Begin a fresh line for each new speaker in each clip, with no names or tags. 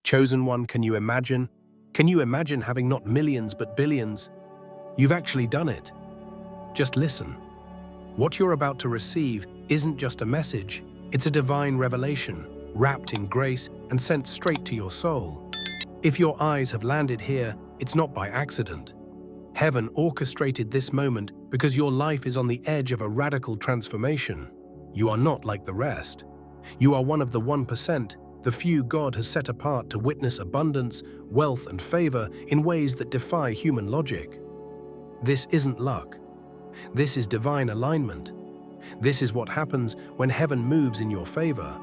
Chosen one, can you imagine? Can you imagine having not millions but billions? You've actually done it. Just listen. What you're about to receive isn't just a message, it's a divine revelation, wrapped in grace and sent straight to your soul. If your eyes have landed here, it's not by accident. Heaven orchestrated this moment because your life is on the edge of a radical transformation. You are not like the rest. You are one of the 1%, the few God has set apart to witness abundance, wealth, and favor in ways that defy human logic. This isn't luck. This is divine alignment. This is what happens when heaven moves in your favor.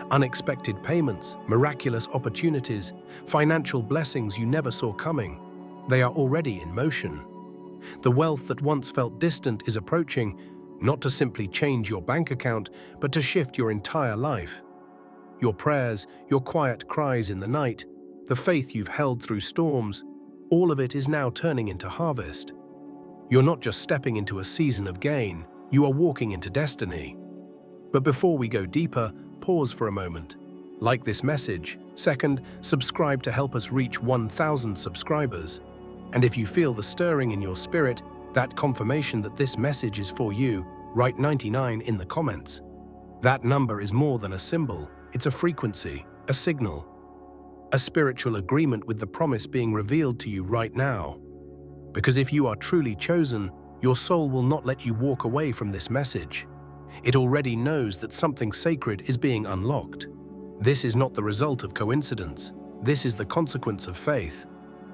Unexpected payments, miraculous opportunities, financial blessings you never saw coming. They are already in motion. The wealth that once felt distant is approaching, not to simply change your bank account, but to shift your entire life. Your prayers, your quiet cries in the night, the faith you've held through storms, all of it is now turning into harvest. You're not just stepping into a season of gain, you are walking into destiny. But before we go deeper, pause for a moment. Like this message. Second, subscribe to help us reach 1,000 subscribers. And if you feel the stirring in your spirit, that confirmation that this message is for you, write 99 in the comments. That number is more than a symbol, it's a frequency, a signal, a spiritual agreement with the promise being revealed to you right now. Because if you are truly chosen, your soul will not let you walk away from this message. It already knows that something sacred is being unlocked. This is not the result of coincidence. This is the consequence of faith.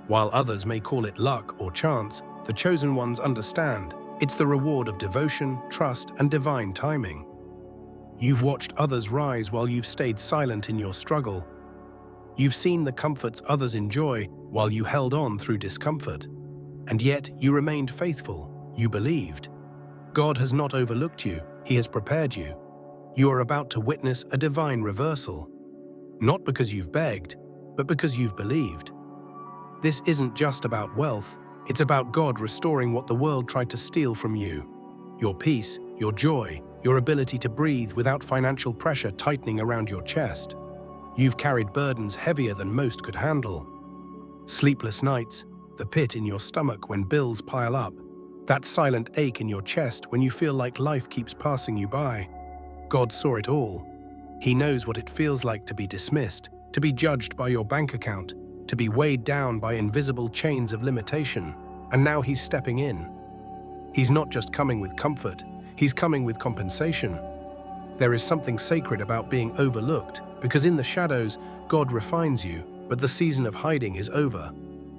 While others may call it luck or chance, the chosen ones understand it's the reward of devotion, trust, and divine timing. You've watched others rise while you've stayed silent in your struggle. You've seen the comforts others enjoy while you held on through discomfort. And yet you remained faithful. You believed. God has not overlooked you. He has prepared you. You are about to witness a divine reversal. Not because you've begged, but because you've believed. This isn't just about wealth. It's about God restoring what the world tried to steal from you. Your peace, your joy, your ability to breathe without financial pressure tightening around your chest. You've carried burdens heavier than most could handle. Sleepless nights, the pit in your stomach when bills pile up, that silent ache in your chest when you feel like life keeps passing you by. God saw it all. He knows what it feels like to be dismissed, to be judged by your bank account, to be weighed down by invisible chains of limitation. And now he's stepping in. He's not just coming with comfort, he's coming with compensation. There is something sacred about being overlooked, because in the shadows, God refines you, but the season of hiding is over.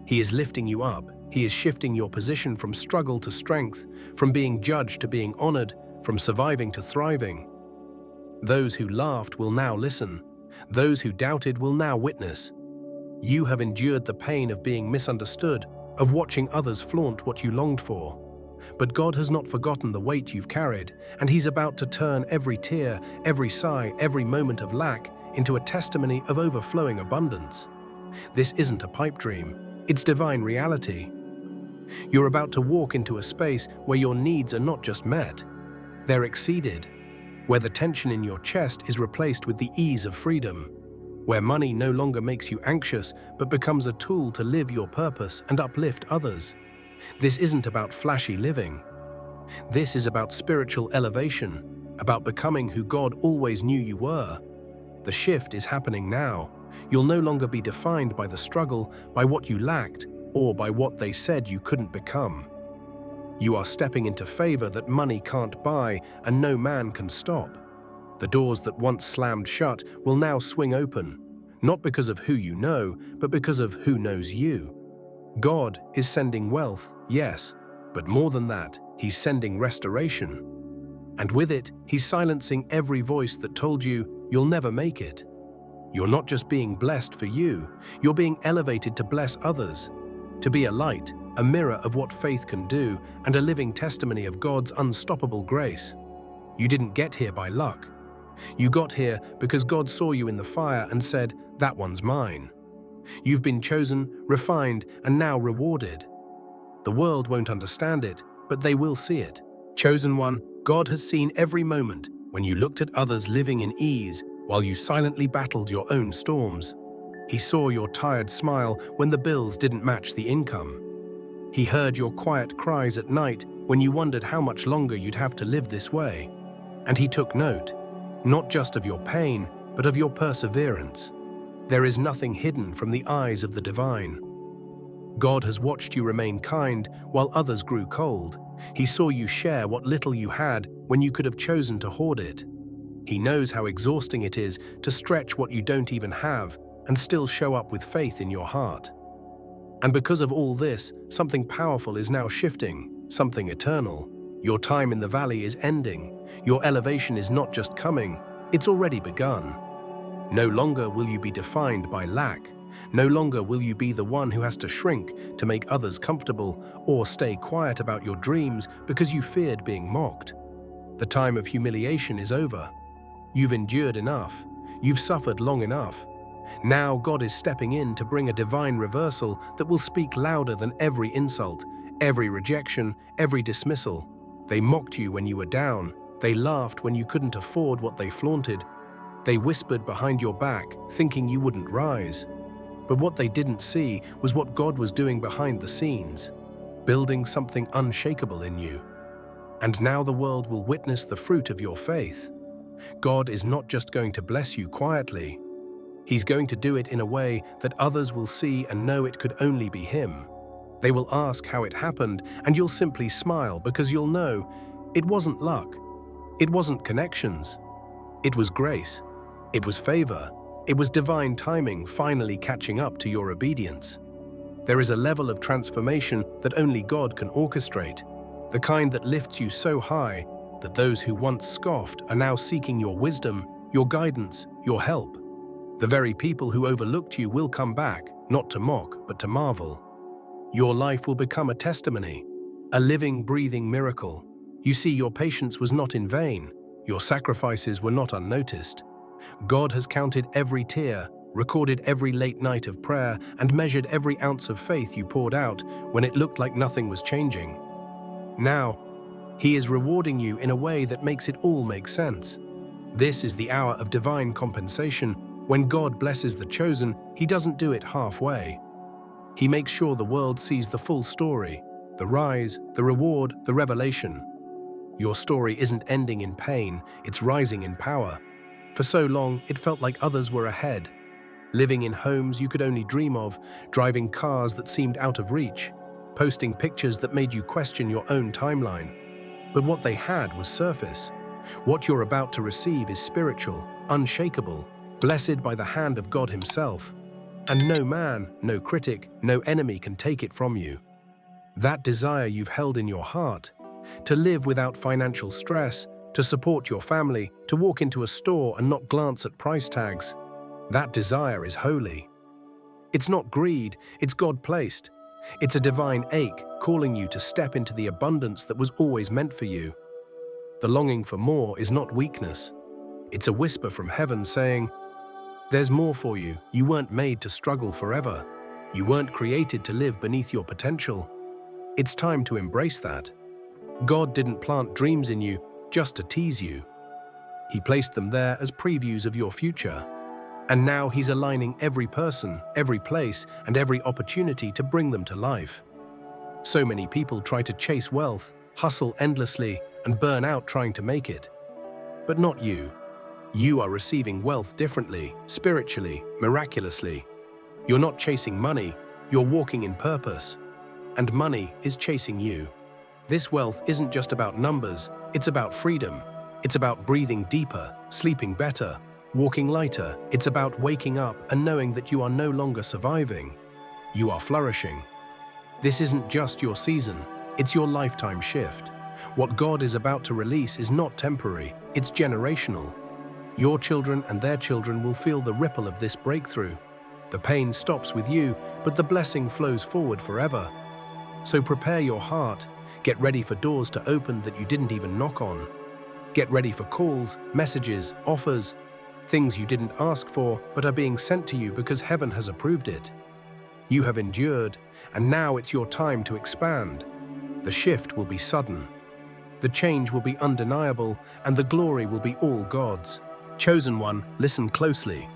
He is lifting you up. He is shifting your position from struggle to strength, from being judged to being honored, from surviving to thriving. Those who laughed will now listen. Those who doubted will now witness. You have endured the pain of being misunderstood, of watching others flaunt what you longed for. But God has not forgotten the weight you've carried, and He's about to turn every tear, every sigh, every moment of lack into a testimony of overflowing abundance. This isn't a pipe dream, it's divine reality. You're about to walk into a space where your needs are not just met, they're exceeded, where the tension in your chest is replaced with the ease of freedom, where money no longer makes you anxious but becomes a tool to live your purpose and uplift others. This isn't about flashy living. This is about spiritual elevation, about becoming who God always knew you were. The shift is happening now. You'll no longer be defined by the struggle, by what you lacked, or by what they said you couldn't become. You are stepping into favor that money can't buy and no man can stop. The doors that once slammed shut will now swing open, not because of who you know, but because of who knows you. God is sending wealth, yes, but more than that, He's sending restoration. And with it, He's silencing every voice that told you you'll never make it. You're not just being blessed for you, you're being elevated to bless others, to be a light, a mirror of what faith can do, and a living testimony of God's unstoppable grace. You didn't get here by luck. You got here because God saw you in the fire and said, "That one's mine." You've been chosen, refined, and now rewarded. The world won't understand it, but they will see it. Chosen one, God has seen every moment when you looked at others living in ease while you silently battled your own storms. He saw your tired smile when the bills didn't match the income. He heard your quiet cries at night when you wondered how much longer you'd have to live this way. And he took note, not just of your pain, but of your perseverance. There is nothing hidden from the eyes of the divine. God has watched you remain kind while others grew cold. He saw you share what little you had when you could have chosen to hoard it. He knows how exhausting it is to stretch what you don't even have and still show up with faith in your heart. And because of all this, something powerful is now shifting, something eternal. Your time in the valley is ending. Your elevation is not just coming, it's already begun. No longer will you be defined by lack. No longer will you be the one who has to shrink to make others comfortable or stay quiet about your dreams because you feared being mocked. The time of humiliation is over. You've endured enough. You've suffered long enough. Now God is stepping in to bring a divine reversal that will speak louder than every insult, every rejection, every dismissal. They mocked you when you were down. They laughed when you couldn't afford what they flaunted. They whispered behind your back, thinking you wouldn't rise. But what they didn't see was what God was doing behind the scenes, building something unshakable in you. And now the world will witness the fruit of your faith. God is not just going to bless you quietly. He's going to do it in a way that others will see and know it could only be Him. They will ask how it happened, and you'll simply smile because you'll know it wasn't luck. It wasn't connections. It was grace. It was favor. It was divine timing finally catching up to your obedience. There is a level of transformation that only God can orchestrate, the kind that lifts you so high that those who once scoffed are now seeking your wisdom, your guidance, your help. The very people who overlooked you will come back, not to mock, but to marvel. Your life will become a testimony, a living, breathing miracle. You see, your patience was not in vain. Your sacrifices were not unnoticed. God has counted every tear, recorded every late night of prayer, and measured every ounce of faith you poured out when it looked like nothing was changing. Now, He is rewarding you in a way that makes it all make sense. This is the hour of divine compensation. When God blesses the chosen, He doesn't do it halfway. He makes sure the world sees the full story, the rise, the reward, the revelation. Your story isn't ending in pain, it's rising in power. For so long, it felt like others were ahead, living in homes you could only dream of, driving cars that seemed out of reach, posting pictures that made you question your own timeline. But what they had was surface. What you're about to receive is spiritual, unshakable, blessed by the hand of God Himself. And no man, no critic, no enemy can take it from you. That desire you've held in your heart, to live without financial stress, to support your family, to walk into a store and not glance at price tags, that desire is holy. It's not greed, it's God-placed. It's a divine ache calling you to step into the abundance that was always meant for you. The longing for more is not weakness. It's a whisper from heaven saying, "There's more for you. You weren't made to struggle forever. You weren't created to live beneath your potential." It's time to embrace that. God didn't plant dreams in you just to tease you. He placed them there as previews of your future. And now He's aligning every person, every place, and every opportunity to bring them to life. So many people try to chase wealth, hustle endlessly, and burn out trying to make it. But not you. You are receiving wealth differently, spiritually, miraculously. You're not chasing money, you're walking in purpose. And money is chasing you. This wealth isn't just about numbers, it's about freedom. It's about breathing deeper, sleeping better, walking lighter. It's about waking up and knowing that you are no longer surviving. You are flourishing. This isn't just your season, it's your lifetime shift. What God is about to release is not temporary, it's generational. Your children and their children will feel the ripple of this breakthrough. The pain stops with you, but the blessing flows forward forever. So prepare your heart, get ready for doors to open that you didn't even knock on. Get ready for calls, messages, offers, things you didn't ask for but are being sent to you because heaven has approved it. You have endured, and now it's your time to expand. The shift will be sudden. The change will be undeniable, and the glory will be all God's. Chosen one, listen closely.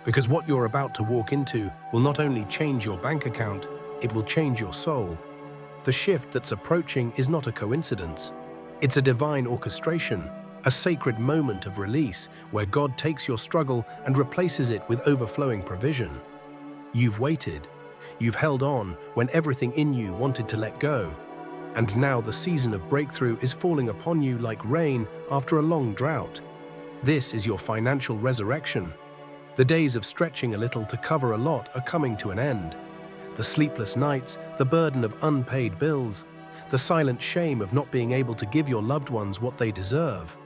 Because what you're about to walk into will not only change your bank account, it will change your soul. The shift that's approaching is not a coincidence. It's a divine orchestration, a sacred moment of release where God takes your struggle and replaces it with overflowing provision. You've waited. You've held on when everything in you wanted to let go. And now the season of breakthrough is falling upon you like rain after a long drought. This is your financial resurrection. The days of stretching a little to cover a lot are coming to an end. The sleepless nights, the burden of unpaid bills, the silent shame of not being able to give your loved ones what they deserve.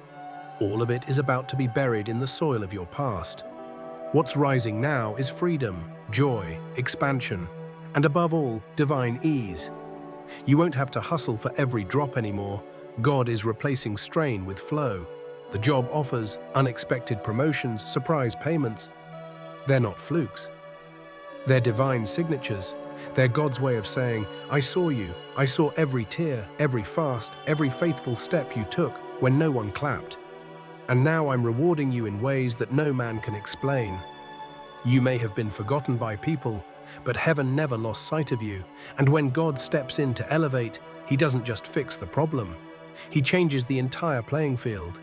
All of it is about to be buried in the soil of your past. What's rising now is freedom, joy, expansion, and above all, divine ease. You won't have to hustle for every drop anymore. God is replacing strain with flow. The job offers, unexpected promotions, surprise payments. They're not flukes. They're divine signatures. They're God's way of saying, I saw you. I saw every tear, every fast, every faithful step you took when no one clapped. And now I'm rewarding you in ways that no man can explain. You may have been forgotten by people, but heaven never lost sight of you. And when God steps in to elevate, He doesn't just fix the problem. He changes the entire playing field.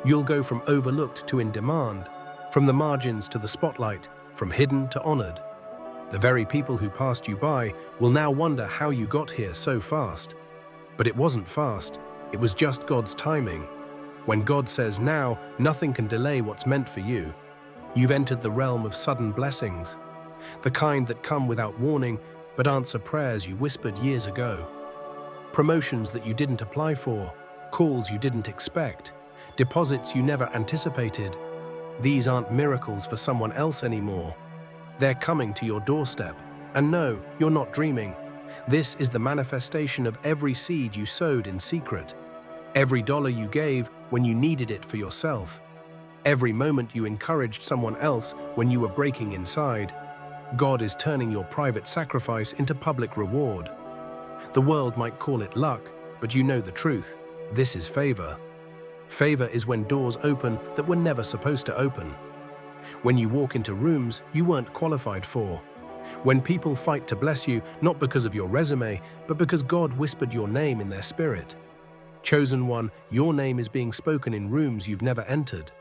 You'll go from overlooked to in demand, from the margins to the spotlight, from hidden to honored. The very people who passed you by will now wonder how you got here so fast. But it wasn't fast, it was just God's timing. When God says now, nothing can delay what's meant for you. You've entered the realm of sudden blessings, the kind that come without warning but answer prayers you whispered years ago. Promotions that you didn't apply for, calls you didn't expect, deposits you never anticipated. These aren't miracles for someone else anymore. They're coming to your doorstep. And no, you're not dreaming. This is the manifestation of every seed you sowed in secret. Every dollar you gave when you needed it for yourself. Every moment you encouraged someone else when you were breaking inside. God is turning your private sacrifice into public reward. The world might call it luck, but you know the truth. This is favor. Favor is when doors open that were never supposed to open. When you walk into rooms you weren't qualified for. When people fight to bless you, not because of your resume, but because God whispered your name in their spirit. Chosen one, your name is being spoken in rooms you've never entered.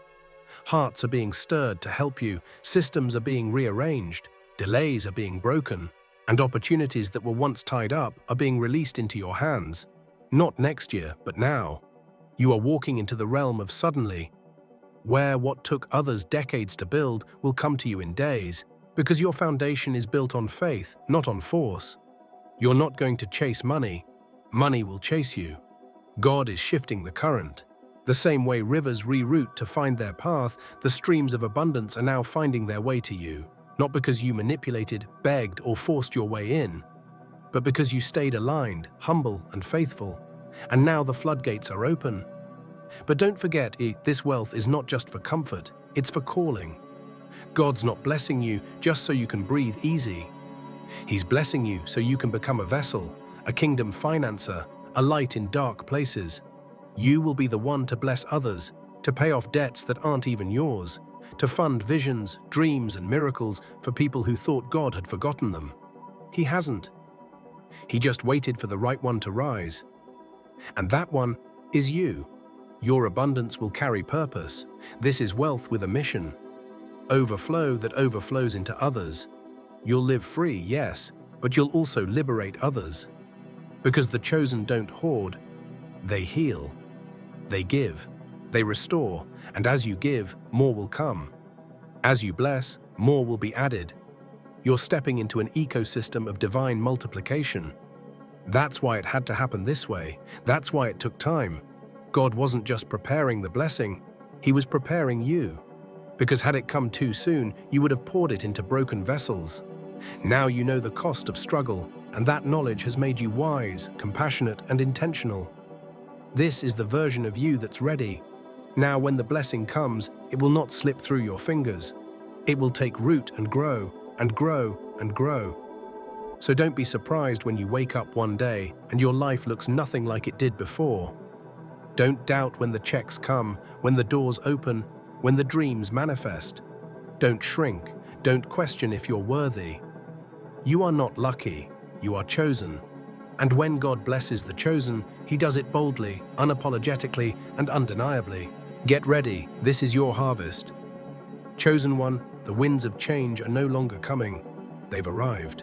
Hearts are being stirred to help you, systems are being rearranged, delays are being broken, and opportunities that were once tied up are being released into your hands. Not next year, but now. You are walking into the realm of suddenly, where what took others decades to build will come to you in days, because your foundation is built on faith, not on force. You're not going to chase money. Money will chase you. God is shifting the current. The same way rivers reroute to find their path, the streams of abundance are now finding their way to you, not because you manipulated, begged, or forced your way in, but because you stayed aligned, humble, and faithful. And now the floodgates are open. But don't forget, this wealth is not just for comfort, it's for calling. God's not blessing you just so you can breathe easy. He's blessing you so you can become a vessel, a kingdom financer, a light in dark places. You will be the one to bless others, to pay off debts that aren't even yours, to fund visions, dreams, and miracles for people who thought God had forgotten them. He hasn't. He just waited for the right one to rise. And that one is you. Your abundance will carry purpose. This is wealth with a mission. Overflow that overflows into others. You'll live free, yes, but you'll also liberate others. Because the chosen don't hoard, they heal. They give, they restore, and as you give, more will come. As you bless, more will be added. You're stepping into an ecosystem of divine multiplication. That's why it had to happen this way. That's why it took time. God wasn't just preparing the blessing, He was preparing you. Because had it come too soon, you would have poured it into broken vessels. Now you know the cost of struggle, and that knowledge has made you wise, compassionate, and intentional. This is the version of you that's ready. Now when the blessing comes, it will not slip through your fingers. It will take root and grow, and grow, and grow. So don't be surprised when you wake up one day and your life looks nothing like it did before. Don't doubt when the checks come, when the doors open, when the dreams manifest. Don't shrink, Don't question if you're worthy. You are not lucky, you are chosen. And when God blesses the chosen, He does it boldly, unapologetically, and undeniably. Get ready, this is your harvest. Chosen one, the winds of change are no longer coming. They've arrived.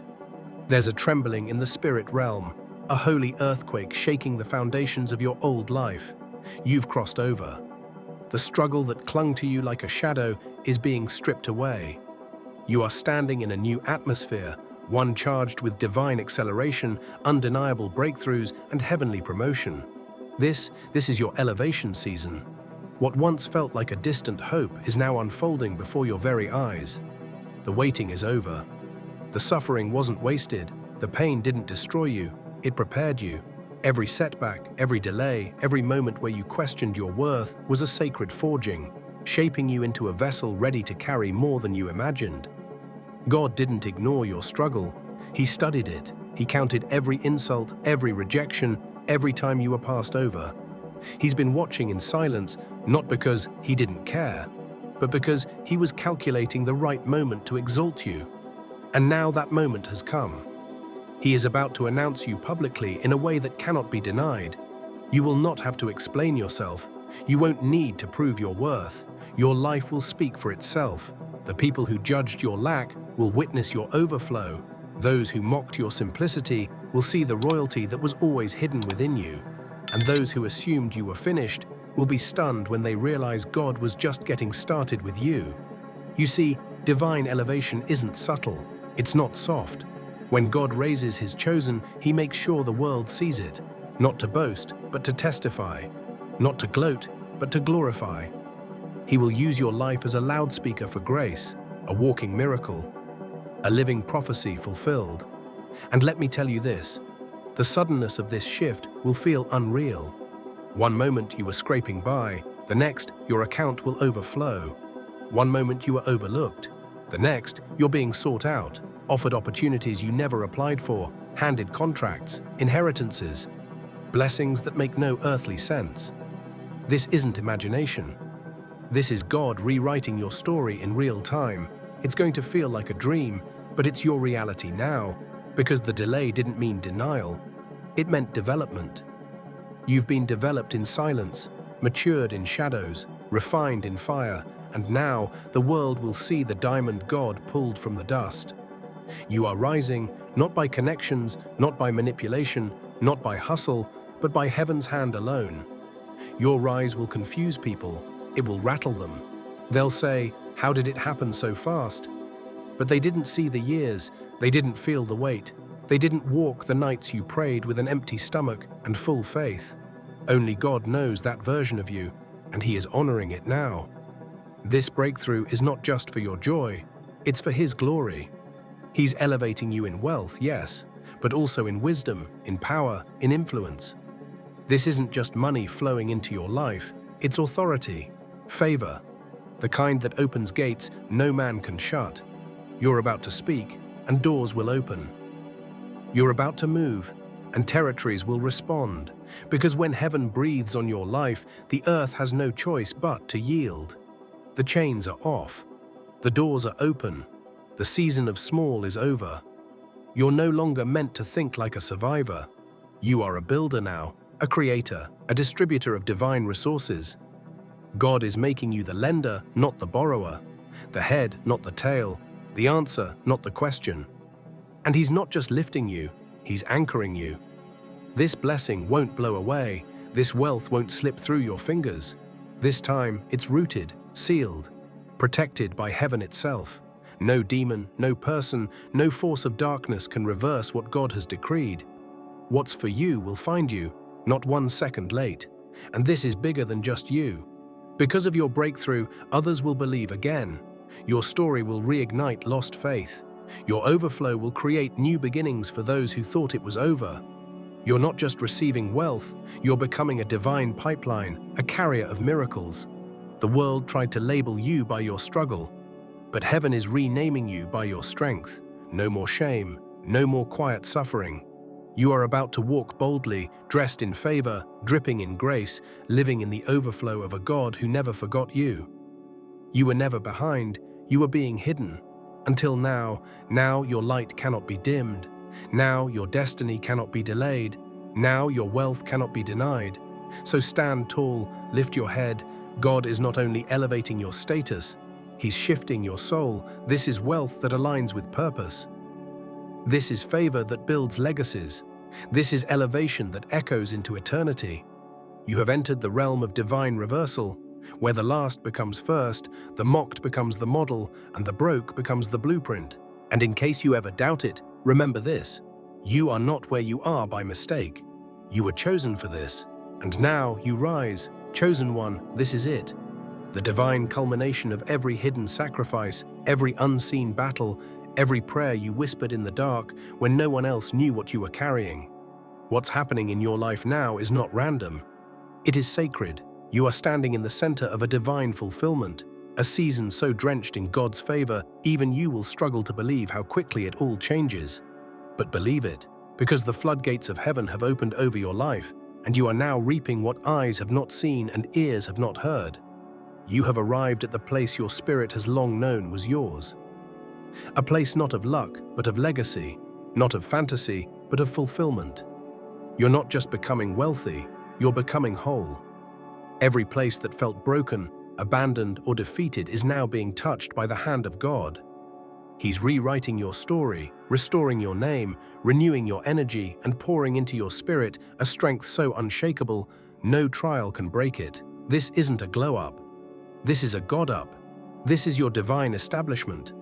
There's a trembling in the spirit realm, a holy earthquake shaking the foundations of your old life. You've crossed over. The struggle that clung to you like a shadow is being stripped away. You are standing in a new atmosphere, one charged with divine acceleration, undeniable breakthroughs, and heavenly promotion. This is your elevation season. What once felt like a distant hope is now unfolding before your very eyes. The waiting is over. The suffering wasn't wasted. The pain didn't destroy you. It prepared you. Every setback, every delay, every moment where you questioned your worth was a sacred forging, shaping you into a vessel ready to carry more than you imagined. God didn't ignore your struggle. He studied it. He counted every insult, every rejection, every time you were passed over. He's been watching in silence, not because He didn't care, but because He was calculating the right moment to exalt you. And now that moment has come. He is about to announce you publicly in a way that cannot be denied. You will not have to explain yourself. You won't need to prove your worth. Your life will speak for itself. The people who judged your lack will witness your overflow. Those who mocked your simplicity will see the royalty that was always hidden within you. And those who assumed you were finished will be stunned when they realize God was just getting started with you. You see, divine elevation isn't subtle. It's not soft. When God raises His chosen, He makes sure the world sees it, not to boast, but to testify, not to gloat, but to glorify. He will use your life as a loudspeaker for grace, a walking miracle, a living prophecy fulfilled. And let me tell you this, the suddenness of this shift will feel unreal. One moment you were scraping by, the next your account will overflow. One moment you were overlooked, the next you're being sought out, offered opportunities you never applied for, handed contracts, inheritances, blessings that make no earthly sense. This isn't imagination. This is God rewriting your story in real time. It's going to feel like a dream, but it's your reality now, because the delay didn't mean denial. It meant development. You've been developed in silence, matured in shadows, refined in fire, and now the world will see the diamond God pulled from the dust. You are rising, not by connections, not by manipulation, not by hustle, but by heaven's hand alone. Your rise will confuse people. It will rattle them. They'll say, "How did it happen so fast?" But they didn't see the years. They didn't feel the weight. They didn't walk the nights you prayed with an empty stomach and full faith. Only God knows that version of you, and He is honoring it now. This breakthrough is not just for your joy. It's for His glory. He's elevating you in wealth, yes, but also in wisdom, in power, in influence. This isn't just money flowing into your life. It's authority, favor, the kind that opens gates no man can shut. You're about to speak, and doors will open. You're about to move, and territories will respond, because when heaven breathes on your life, the earth has no choice but to yield. The chains are off. The doors are open. The season of small is over. You're no longer meant to think like a survivor. You are a builder now, a creator, a distributor of divine resources. God is making you the lender, not the borrower, the head, not the tail, the answer, not the question. And He's not just lifting you, He's anchoring you. This blessing won't blow away. This wealth won't slip through your fingers. This time, it's rooted, sealed, protected by heaven itself. No demon, no person, no force of darkness can reverse what God has decreed. What's for you will find you, not 1 second late. And this is bigger than just you. Because of your breakthrough, others will believe again. Your story will reignite lost faith. Your overflow will create new beginnings for those who thought it was over. You're not just receiving wealth, you're becoming a divine pipeline, a carrier of miracles. The world tried to label you by your struggle, but heaven is renaming you by your strength. No more shame, no more quiet suffering. You are about to walk boldly, dressed in favor, dripping in grace, living in the overflow of a God who never forgot you. You were never behind, you were being hidden. Until now your light cannot be dimmed. Now your destiny cannot be delayed. Now your wealth cannot be denied. So stand tall, lift your head. God is not only elevating your status, He's shifting your soul. This is wealth that aligns with purpose. This is favor that builds legacies. This is elevation that echoes into eternity. You have entered the realm of divine reversal, where the last becomes first, the mocked becomes the model, and the broke becomes the blueprint. And in case you ever doubt it, remember this: you are not where you are by mistake. You were chosen for this. And now you rise, chosen one, this is it. The divine culmination of every hidden sacrifice, every unseen battle, every prayer you whispered in the dark when no one else knew what you were carrying. What's happening in your life now is not random. It is sacred. You are standing in the center of a divine fulfillment, a season so drenched in God's favor, even you will struggle to believe how quickly it all changes. But believe it, because the floodgates of heaven have opened over your life, and you are now reaping what eyes have not seen and ears have not heard. You have arrived at the place your spirit has long known was yours. A place not of luck, but of legacy, not of fantasy, but of fulfillment. You're not just becoming wealthy, you're becoming whole. Every place that felt broken, abandoned, or defeated is now being touched by the hand of God. He's rewriting your story, restoring your name, renewing your energy, and pouring into your spirit a strength so unshakable, no trial can break it. This isn't a glow-up. This is a God-up. This is your divine establishment.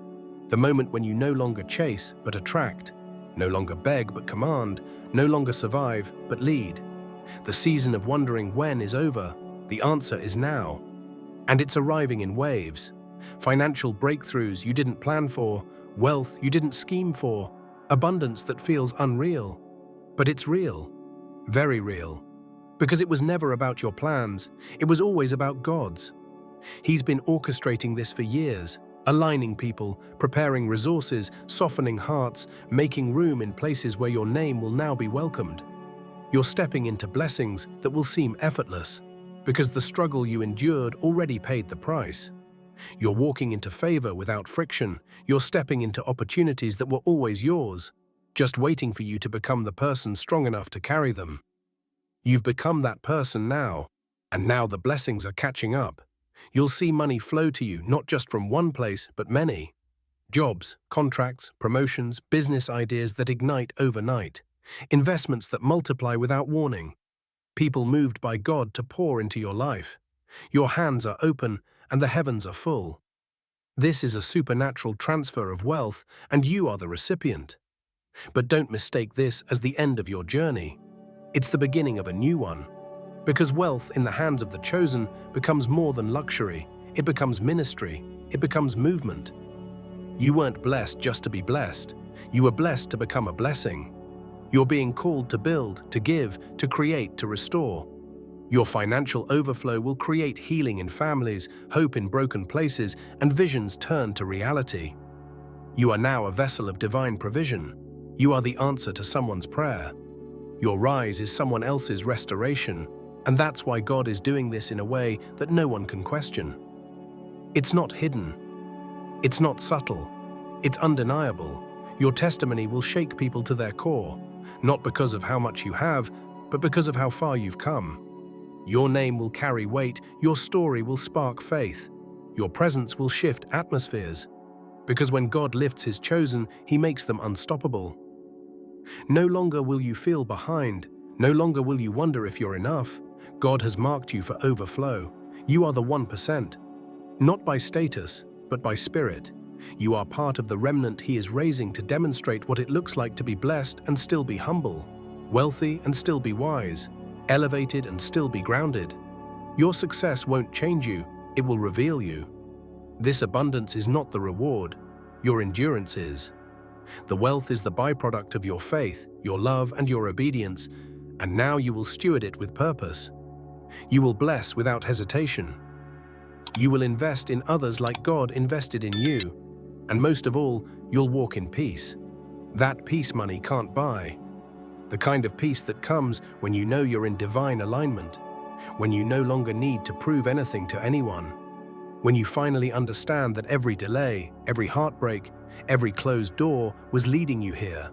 The moment when you no longer chase, but attract. No longer beg, but command. No longer survive, but lead. The season of wondering when is over. The answer is now. And it's arriving in waves. Financial breakthroughs you didn't plan for, wealth you didn't scheme for, abundance that feels unreal. But it's real. Very real. Because it was never about your plans, it was always about God's. He's been orchestrating this for years, aligning people, preparing resources, softening hearts, making room in places where your name will now be welcomed. You're stepping into blessings that will seem effortless, because the struggle you endured already paid the price. You're walking into favor without friction. You're stepping into opportunities that were always yours, just waiting for you to become the person strong enough to carry them. You've become that person now, and now the blessings are catching up. You'll see money flow to you not just from one place, but many. Jobs, contracts, promotions, business ideas that ignite overnight. Investments that multiply without warning. People moved by God to pour into your life. Your hands are open and the heavens are full. This is a supernatural transfer of wealth, and you are the recipient. But don't mistake this as the end of your journey. It's the beginning of a new one. Because wealth in the hands of the chosen becomes more than luxury. It becomes ministry. It becomes movement. You weren't blessed just to be blessed. You were blessed to become a blessing. You're being called to build, to give, to create, to restore. Your financial overflow will create healing in families, hope in broken places, and visions turned to reality. You are now a vessel of divine provision. You are the answer to someone's prayer. Your rise is someone else's restoration. And that's why God is doing this in a way that no one can question. It's not hidden. It's not subtle. It's undeniable. Your testimony will shake people to their core, not because of how much you have, but because of how far you've come. Your name will carry weight. Your story will spark faith. Your presence will shift atmospheres. Because when God lifts His chosen, He makes them unstoppable. No longer will you feel behind. No longer will you wonder if you're enough. God has marked you for overflow. You are the 1%. Not by status, but by spirit. You are part of the remnant He is raising to demonstrate what it looks like to be blessed and still be humble, wealthy and still be wise, elevated and still be grounded. Your success won't change you, it will reveal you. This abundance is not the reward, your endurance is. The wealth is the byproduct of your faith, your love, and your obedience, and now you will steward it with purpose. You will bless without hesitation. You will invest in others like God invested in you. And most of all, you'll walk in peace. That peace money can't buy. The kind of peace that comes when you know you're in divine alignment, when you no longer need to prove anything to anyone, when you finally understand that every delay, every heartbreak, Every closed door was leading you here,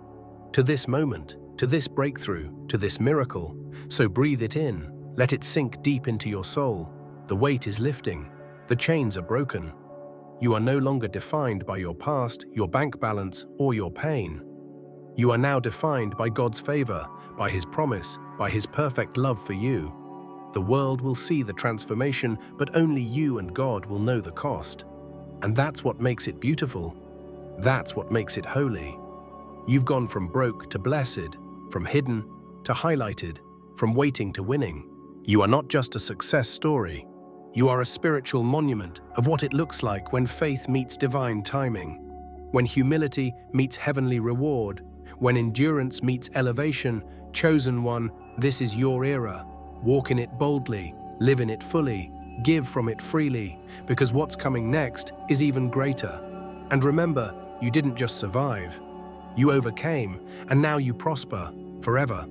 to this moment, to this breakthrough, to this miracle. So breathe it in, let it sink deep into your soul. The weight is lifting, the chains are broken. You are no longer defined by your past, your bank balance, or your pain. You are now defined by God's favor, by His promise, by His perfect love for you. The world will see the transformation, but only you and God will know the cost. And that's what makes it beautiful. That's what makes it holy. You've gone from broke to blessed, from hidden to highlighted, from waiting to winning. You are not just a success story. You are a spiritual monument of what it looks like when faith meets divine timing, when humility meets heavenly reward, when endurance meets elevation. Chosen one, this is your era. Walk in it boldly, live in it fully, give from it freely, because what's coming next is even greater. And remember, you didn't just survive. You overcame, and now you prosper forever.